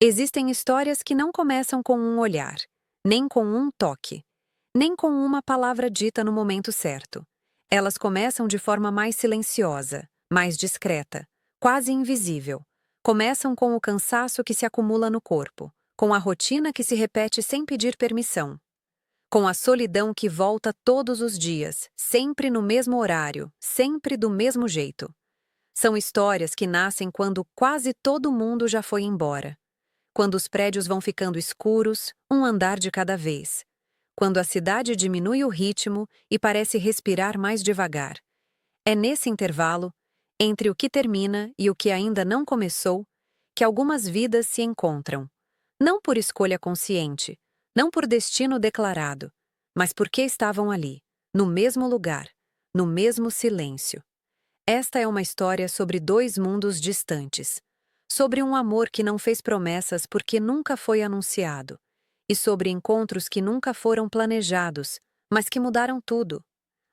Existem histórias que não começam com um olhar, nem com um toque, nem com uma palavra dita no momento certo. Elas começam de forma mais silenciosa, mais discreta, quase invisível. Começam com o cansaço que se acumula no corpo, com a rotina que se repete sem pedir permissão, com a solidão que volta todos os dias, sempre no mesmo horário, sempre do mesmo jeito. São histórias que nascem quando quase todo mundo já foi embora. Quando os prédios vão ficando escuros, um andar de cada vez. Quando a cidade diminui o ritmo e parece respirar mais devagar. É nesse intervalo, entre o que termina e o que ainda não começou, que algumas vidas se encontram. Não por escolha consciente, não por destino declarado, mas porque estavam ali, no mesmo lugar, no mesmo silêncio. Esta é uma história sobre dois mundos distantes. Sobre um amor que não fez promessas porque nunca foi anunciado. E sobre encontros que nunca foram planejados, mas que mudaram tudo.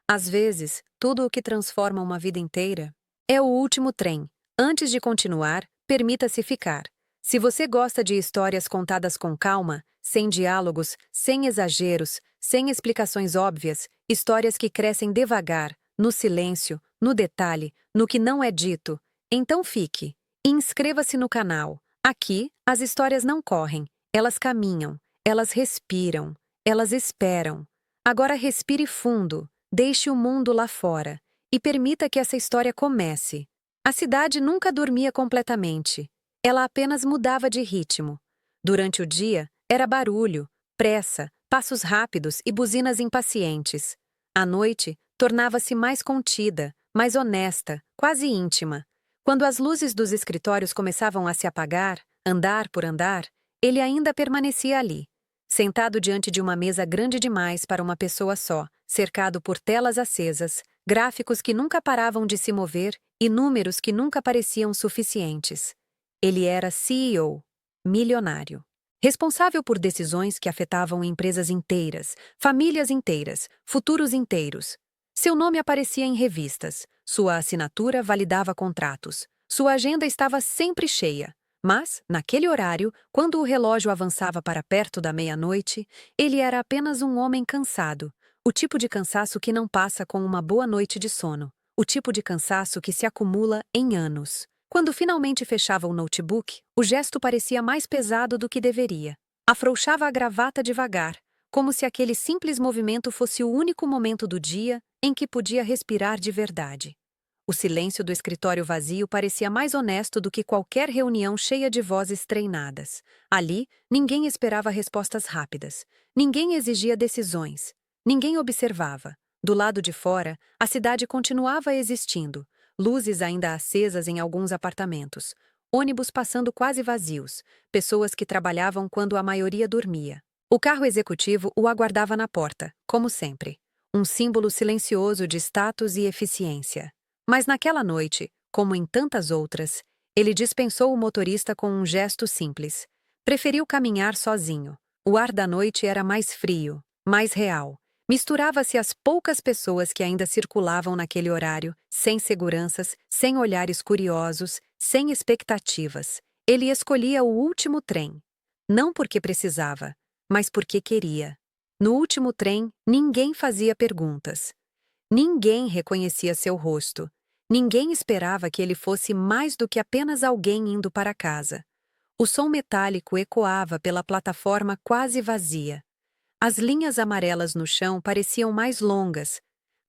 Às vezes, tudo o que transforma uma vida inteira é o último trem. Antes de continuar, permita-se ficar. Se você gosta de histórias contadas com calma, sem diálogos, sem exageros, sem explicações óbvias, histórias que crescem devagar, no silêncio, no detalhe, no que não é dito, então fique. E inscreva-se no canal. Aqui, as histórias não correm, elas caminham, elas respiram, elas esperam. Agora respire fundo, deixe o mundo lá fora e permita que essa história comece. A cidade nunca dormia completamente. Ela apenas mudava de ritmo. Durante o dia, era barulho, pressa, passos rápidos e buzinas impacientes. À noite, tornava-se mais contida, mais honesta, quase íntima. Quando as luzes dos escritórios começavam a se apagar, andar por andar, ele ainda permanecia ali, sentado diante de uma mesa grande demais para uma pessoa só, cercado por telas acesas, gráficos que nunca paravam de se mover e números que nunca pareciam suficientes. Ele era CEO, milionário. Responsável por decisões que afetavam empresas inteiras, famílias inteiras, futuros inteiros. Seu nome aparecia em revistas, sua assinatura validava contratos, sua agenda estava sempre cheia. Mas, naquele horário, quando o relógio avançava para perto da meia-noite, ele era apenas um homem cansado. O tipo de cansaço que não passa com uma boa noite de sono. O tipo de cansaço que se acumula em anos. Quando finalmente fechava o notebook, o gesto parecia mais pesado do que deveria. Afrouxava a gravata devagar, como se aquele simples movimento fosse o único momento do dia em que podia respirar de verdade. O silêncio do escritório vazio parecia mais honesto do que qualquer reunião cheia de vozes treinadas. Ali, ninguém esperava respostas rápidas. Ninguém exigia decisões. Ninguém observava. Do lado de fora, a cidade continuava existindo. Luzes ainda acesas em alguns apartamentos. Ônibus passando quase vazios. Pessoas que trabalhavam quando a maioria dormia. O carro executivo o aguardava na porta, como sempre. Um símbolo silencioso de status e eficiência. Mas naquela noite, como em tantas outras, ele dispensou o motorista com um gesto simples. Preferiu caminhar sozinho. O ar da noite era mais frio, mais real. Misturava-se às poucas pessoas que ainda circulavam naquele horário, sem seguranças, sem olhares curiosos, sem expectativas. Ele escolhia o último trem. Não porque precisava, mas porque queria. No último trem, ninguém fazia perguntas. Ninguém reconhecia seu rosto. Ninguém esperava que ele fosse mais do que apenas alguém indo para casa. O som metálico ecoava pela plataforma quase vazia. As linhas amarelas no chão pareciam mais longas.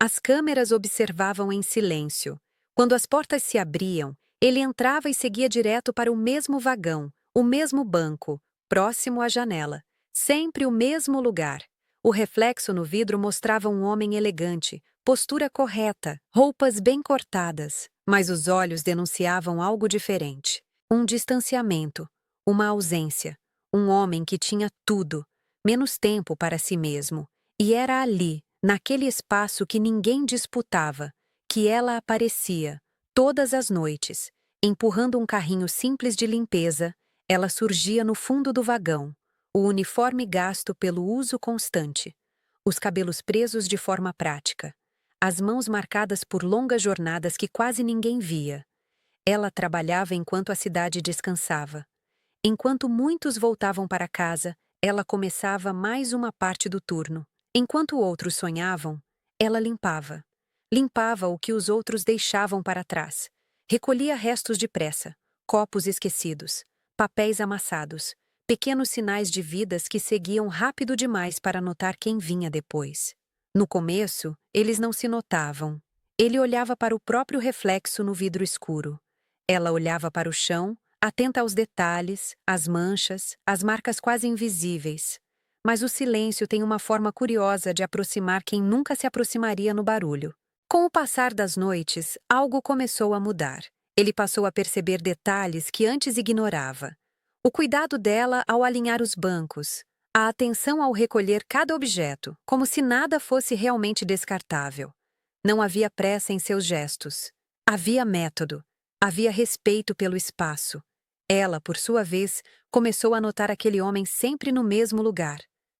As câmeras observavam em silêncio. Quando as portas se abriam, ele entrava e seguia direto para o mesmo vagão, o mesmo banco, próximo à janela. Sempre o mesmo lugar. O reflexo no vidro mostrava um homem elegante, postura correta, roupas bem cortadas, mas os olhos denunciavam algo diferente. Um distanciamento, uma ausência. Um homem que tinha tudo, menos tempo para si mesmo. E era ali, naquele espaço que ninguém disputava, que ela aparecia, todas as noites. Empurrando um carrinho simples de limpeza, ela surgia no fundo do vagão, o uniforme gasto pelo uso constante, os cabelos presos de forma prática, as mãos marcadas por longas jornadas que quase ninguém via. Ela trabalhava enquanto a cidade descansava. Enquanto muitos voltavam para casa, ela começava mais uma parte do turno. Enquanto outros sonhavam, ela limpava. Limpava o que os outros deixavam para trás. Recolhia restos de pressa, copos esquecidos, papéis amassados, pequenos sinais de vidas que seguiam rápido demais para notar quem vinha depois. No começo, eles não se notavam. Ele olhava para o próprio reflexo no vidro escuro. Ela olhava para o chão, atenta aos detalhes, às manchas, às marcas quase invisíveis. Mas o silêncio tem uma forma curiosa de aproximar quem nunca se aproximaria no barulho. Com o passar das noites, algo começou a mudar. Ele passou a perceber detalhes que antes ignorava. O cuidado dela ao alinhar os bancos, a atenção ao recolher cada objeto, como se nada fosse realmente descartável. Não havia pressa em seus gestos. Havia método. Havia respeito pelo espaço. Ela, por sua vez, começou a notar aquele homem sempre no mesmo lugar,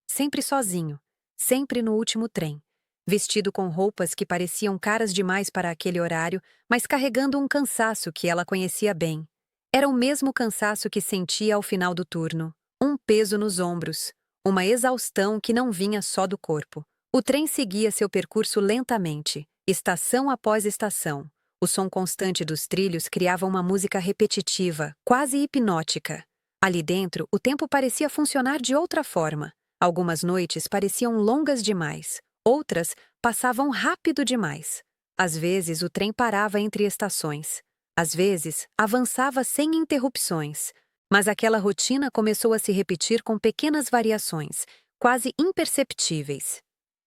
sempre sozinho, sempre no último trem, vestido com roupas que pareciam caras demais para aquele horário, mas carregando um cansaço que ela conhecia bem. Era o mesmo cansaço que sentia ao final do turno, um peso nos ombros, uma exaustão que não vinha só do corpo. O trem seguia seu percurso lentamente, estação após estação. O som constante dos trilhos criava uma música repetitiva, quase hipnótica. Ali dentro, o tempo parecia funcionar de outra forma. Algumas noites pareciam longas demais, outras passavam rápido demais. Às vezes, o trem parava entre estações. Às vezes, avançava sem interrupções. Mas aquela rotina começou a se repetir com pequenas variações, quase imperceptíveis.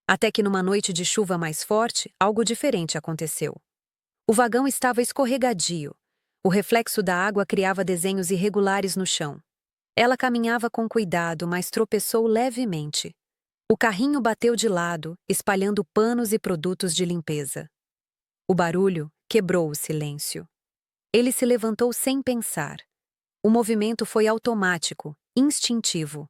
Até que numa noite de chuva mais forte, algo diferente aconteceu. O vagão estava escorregadio. O reflexo da água criava desenhos irregulares no chão. Ela caminhava com cuidado, mas tropeçou levemente. O carrinho bateu de lado, espalhando panos e produtos de limpeza. O barulho quebrou o silêncio. Ele se levantou sem pensar. O movimento foi automático, instintivo.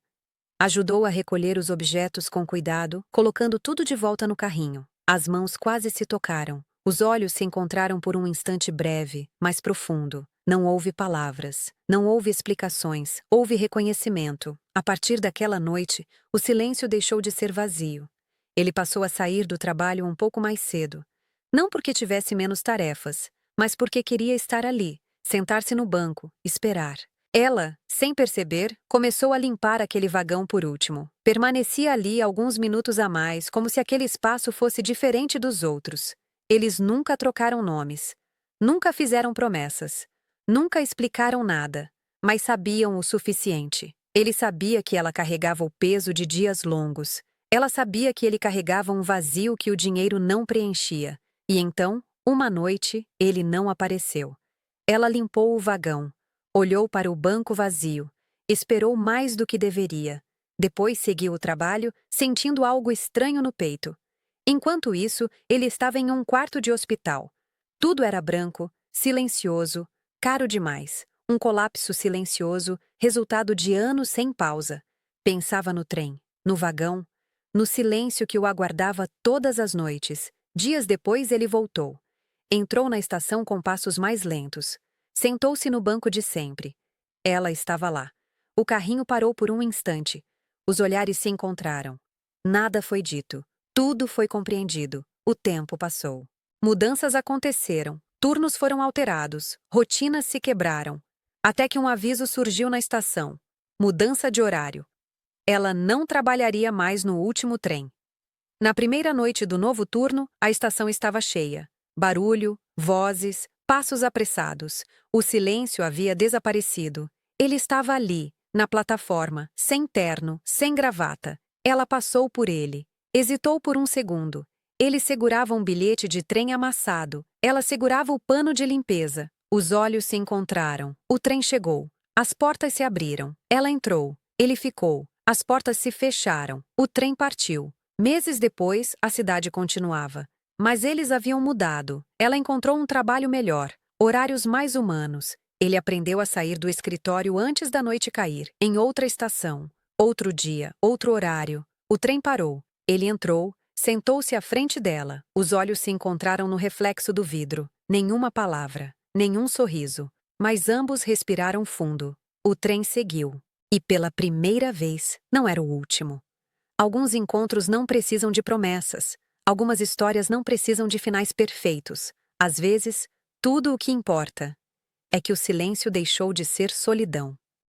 Ajudou a recolher os objetos com cuidado, colocando tudo de volta no carrinho. As mãos quase se tocaram. Os olhos se encontraram por um instante breve, mas profundo. Não houve palavras, não houve explicações, houve reconhecimento. A partir daquela noite, o silêncio deixou de ser vazio. Ele passou a sair do trabalho um pouco mais cedo. Não porque tivesse menos tarefas, mas porque queria estar ali, sentar-se no banco, esperar. Ela, sem perceber, começou a limpar aquele vagão por último. Permanecia ali alguns minutos a mais, como se aquele espaço fosse diferente dos outros. Eles nunca trocaram nomes, nunca fizeram promessas, nunca explicaram nada, mas sabiam o suficiente. Ele sabia que ela carregava o peso de dias longos. Ela sabia que ele carregava um vazio que o dinheiro não preenchia. E então, uma noite, ele não apareceu. Ela limpou o vagão, olhou para o banco vazio, esperou mais do que deveria. Depois seguiu o trabalho, sentindo algo estranho no peito. Enquanto isso, ele estava em um quarto de hospital. Tudo era branco, silencioso, caro demais. Um colapso silencioso, resultado de anos sem pausa. Pensava no trem, no vagão, no silêncio que o aguardava todas as noites. Dias depois ele voltou. Entrou na estação com passos mais lentos. Sentou-se no banco de sempre. Ela estava lá. O carrinho parou por um instante. Os olhares se encontraram. Nada foi dito. Tudo foi compreendido. O tempo passou. Mudanças aconteceram. Turnos foram alterados. Rotinas se quebraram. Até que um aviso surgiu na estação. Mudança de horário. Ela não trabalharia mais no último trem. Na primeira noite do novo turno, a estação estava cheia. Barulho, vozes, passos apressados. O silêncio havia desaparecido. Ele estava ali, na plataforma, sem terno, sem gravata. Ela passou por ele. Hesitou por um segundo. Ele segurava um bilhete de trem amassado. Ela segurava o pano de limpeza. Os olhos se encontraram. O trem chegou. As portas se abriram. Ela entrou. Ele ficou. As portas se fecharam. O trem partiu. Meses depois, a cidade continuava. Mas eles haviam mudado. Ela encontrou um trabalho melhor, horários mais humanos. Ele aprendeu a sair do escritório antes da noite cair, em outra estação. Outro dia, outro horário. O trem parou. Ele entrou, sentou-se à frente dela. Os olhos se encontraram no reflexo do vidro. Nenhuma palavra, nenhum sorriso. Mas ambos respiraram fundo. O trem seguiu. E pela primeira vez, não era o último. Alguns encontros não precisam de promessas. Algumas histórias não precisam de finais perfeitos. Às vezes, tudo o que importa é que o silêncio deixou de ser solidão.